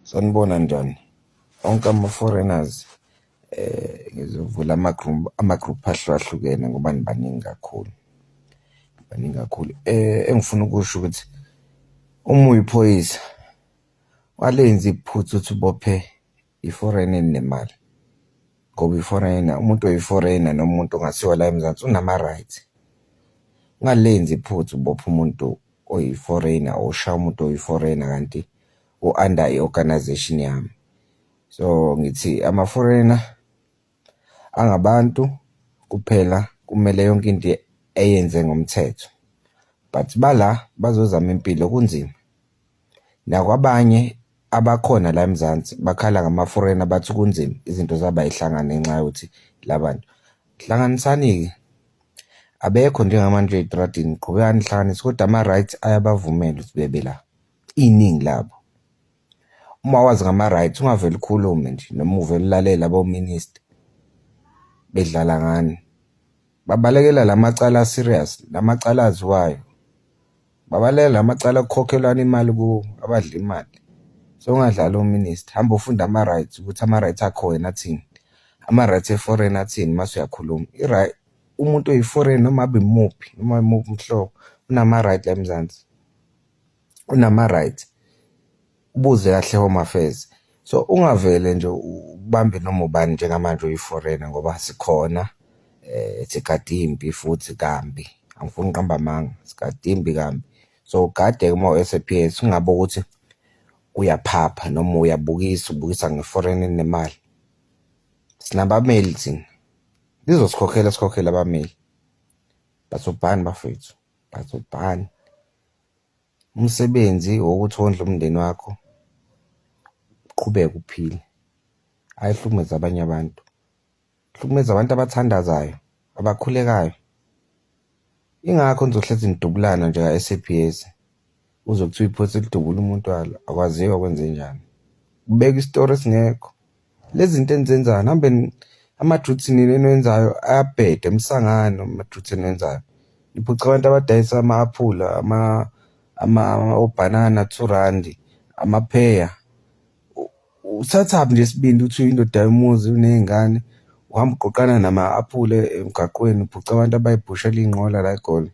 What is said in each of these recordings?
Sanibona njani? Onke ama-foreigners ngizovula ama-group ahlukahlukene ngoba nibaningi kakhulu. Engifuna ukusho ukuthi uma uyiphoyisa walenza iphutha ukuthi ubophe i-foreigner enemali. Ngoba i-foreigner, umuntu oyi-foreigner noma umuntu ongasiwa la eMzansi unama-rights. Ungalenzi iphutha ubophe umuntu oyi-foreigner, oshaya umuntu oyi-foreigner kanti u-under i-organization yami. So ngithi ama-foreigner angabantu kuphela, kumele yonke into eyenze ngomthetho. But bala bazozama impilo kunzima. Nakwabanye abakhona la eMzansi bakhala ngama-foreigner bathi kunzima, izinto zabo ay'hlangane ngenxa yokuthi labantu. Hlanganisani-ke, abekho njengamanje ey'tradini, qhubekani nihlanganise, kodwa ama-rights ayabavumela ukuthi bebe la, iningi labo. Uma wazi ngama-rights ungavele ukhulume nje noma uvele ulalela abo-minister bedlala ngani. Babalekela la macala a-serious, la macala aziwayo. Babalekela la macala kukhokhelwana imali kuwo, abadla imali. So ungadlali ominister, hamba ufunda ama-rights ukuthi ama-rights akho wena athini. Ama-rights e-foreign athini mase uyakhuluma. Umuntu oyi-foreign noma abe muphi, noma imuphi umhlobo, unama-right la eMzansi. Unama-right. Ubuze kahle Home Affairs. So ungavele nje ubambe noma ubani njengamanje oyi-foreigner ngoba sikhona sigade impi futhi kambi. Angifuni uqamba amanga, sigade impi kambi. So ugade-ke uma u-SAPS ungabe ukuthi uyaphapha noma ubukisa nge-foreign enemali. Sinabameli thina. Sikhokhela abameli. Basobhani bafethu, basobhani. Umsebenzi wokuthi wondle umndeni wakho, uqhubeke uphile. Ayihlukumeze abanye abantu. Hlukumeza abantu abathandazayo, abakhulekayo. Ingakho nizohlezi nidubulana nje ka-SAPS. Uzokuthiwa iphutha lidubula umuntu walo, akwaziwa kwenze njani. Ubeka isitori esingekho. Lezi zinto enizenzayo, nihambe ama-druthi nini eniwenzayo ayabheda emsangano ama-druthi eniwenzayo. Niphuca abantu abadayisa ama-aphula, obhanana 2 randi, amapheya. Usathabi nje isibindi uthi uyindoda yomuzi uney'ngane, uhamba uqoqana nama-aphule emgaqweni, uphuca abantu abayibhushela iy'nqola la eGoli.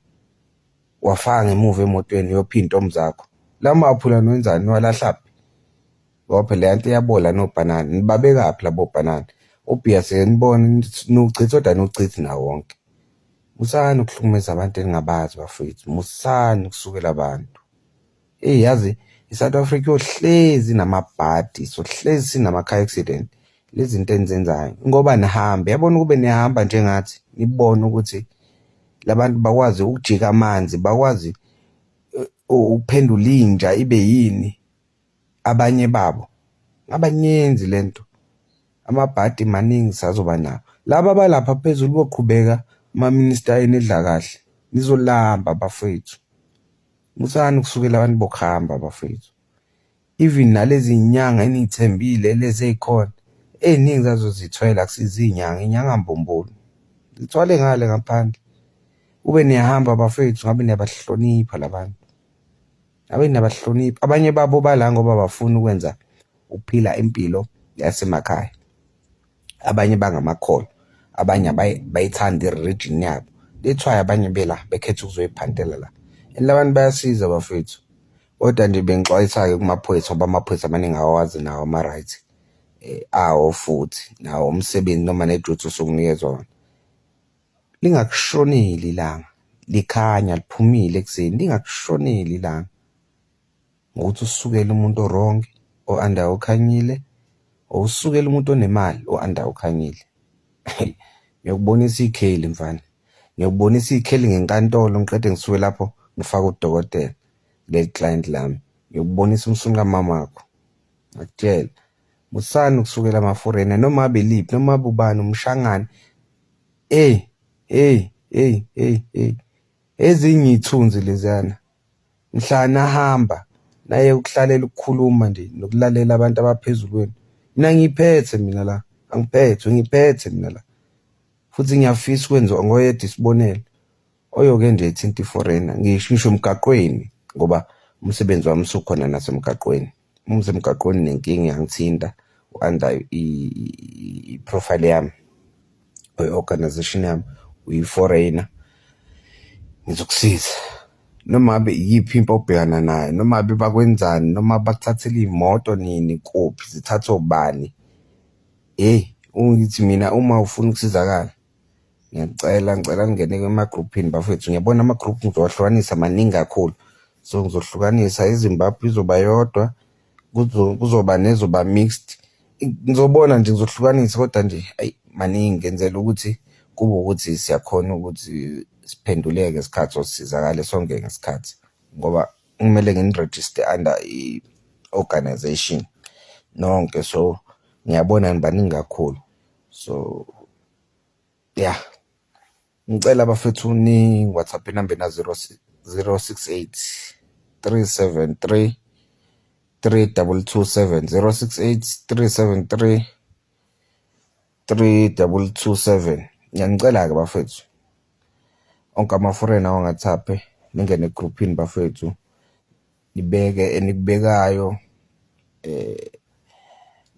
Wafaka ngemuva emotweni uyopha iy'ntombi zakho. La ma-aphula niwenzani, niwalahlaphi? Ngoba phela le nto iyabola nobhanana. Nibabekaphi labo bhanana? Obhiya siyenibona niwuchitha kodwa niwuchithi nawo wonke. Musani ukuhlukumeza abantu eningabazi bafethu. Musani ukusukela abantu. Yazi i-South Africa yohlezi namabhadi, sohlezi sinama-car accident. Lezi zinto enizenzayo ngoba nihambe, yabona ukube niyahamba njengathi nibone ukuthi labantu bakwazi ukujika amanzi, bakwazi ukuphendula inja ibe yini. Abanye babo abanyenzi lento, amabhadi maningi sazoba nawo. Laba abalapha phezulu boqhubeka ama-minister enidla kahle, nizolamba bafethu. Musani ukusukela abantu bokuhamba bafethu. Even nalezi inyanga eniy'thembile lezi ey'khona, ey'ningi zazo zithwele akusizo iy'nyanga, inyanga mbumbulu. Zithwale ngale ngaphandle. Ube niyahamba bafethu, ngabe niyabahlonipha labantu. Ngabe niyabahlonipha. Abanye babo bala ngoba bafuna ukwenza ukuphila impilo yasemakhaya. Abanye bangamakholwa, abanye bayithanda i-religion yabo. That's why abanye bela bekhetha ukuzoyiphantela la. And labantu bayasiza bafethu. Kodwa nje bengixwayisa-ke kumaphoyisa ngoba amaphoyisa amaningi awawazi nawo ama-rights awo futhi nawo umsebenzi noma neduty osukunikezwa wona. Lingakushoneli ilanga, likhanya liphumile ekuseni, lingakushoneli ilanga. Ngokuthi usukele umuntu o-wrong, o-under okhanyile, or usukele umuntu onemali o-under okhanyile. Ngiyokubonisa ikheli mfana. Ngiyokubonisa ikheli ngenkantolo ngiqede ngisuke lapho ngifaka udokotela leli client lami. Ngiyokubonisa umsuni kamamakho. Ngakutshela. Musani ukusukela ama-foreigner noma abe liphi noma abe ubani umshangane. Ezinye iy'thunzi leziyana. Mhla nahamba naye ukuhlalela ukukhuluma nje nokulalela abantu abaphezulu kwenu. Mina ngiphethe mina la. Angiphethe, ngiphethe mina la. Futhi ngiyafisa ukwenza ngoyedwa isibonelo. Oyoke nje ethinta i-foreigner. Ngisho emgaqweni ngoba umsebenzi wami usukhona nasemgaqweni. umsemgaqweni nenkinga yangithinta under i-profile yami organization yami uyi-foreigner, ngizokusiza noma ngabe iyiphi into obhekana nayo, noma ngabe bakwenzani, noma bakuthathele iy'moto nini kuphi zithathwa ubani. Ungithi mina uma ufuna ukusizakala ngicela ngingene ema-group-ini bafethu. Ngiyabona ama-group ngizowahlukanisa maningi kakhulu, so ngizohlukanisa iZimbabwe izoba yodwa, kuzoba nezoba mixed. Ngizobona nje ngizohlukanisa, kodwa nje maningi ngenzela ukuthi kube ukuthi siyakhona ukuthi siphenduleke ngesikhathi sisizakale sonke ngesikhathi, ngoba kumele ngini-register under i-organization nonke. So ngiyabona nibaningi kakhulu, so yeah, ngicela bafethu ni-WhatsApp inamba na 068 373 3227 068 373 3227. Ngiyanicela-ke bafethu, onke ama-foreigner wangathaphe ningene egruphini bafethu, nibeke enikubekayo,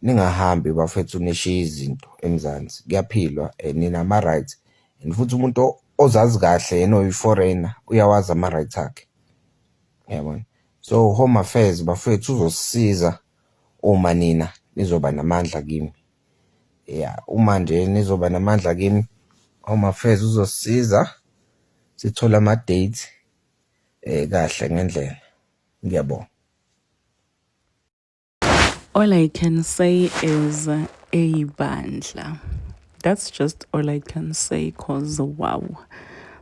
ningahambi bafethu nishiye izinto eMzansi. Kuyaphilwa, ninama-rights, and futhi umuntu ozazi kahle yena oyi-foreigner uyawazi ama-rights akhe, yabona. So Home Affairs bafethu uzosisiza uma nina nizoba namandla kimi. Uma nje nizoba namandla kimi, Home Affairs uzosisiza sithole ama-date kahle ngendlela. Ngiyabonga. All I can say is bandla. That's just all I can say, cause wow.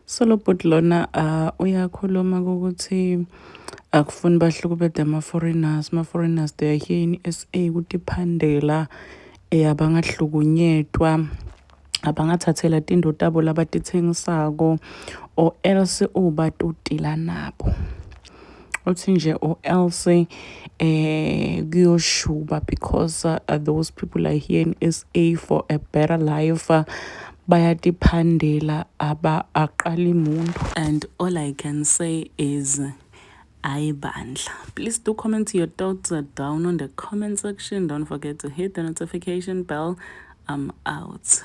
Solo but lona uyakhuluma ukuthi akufuni bahlukubede ama-foreigners they are here in SA kutiphandela, abangahlukunyetwa, abangathathela tindo tabo labatithengisako, or else ubatutila nabo. Uthi nje or else kuyoshuba, because those people are here in SA for a better life. Bayatiphandela aqali muntu. And all I can say is bandla. Please do comment your thoughts down on the comment section. Don't forget to hit the notification bell. I'm out.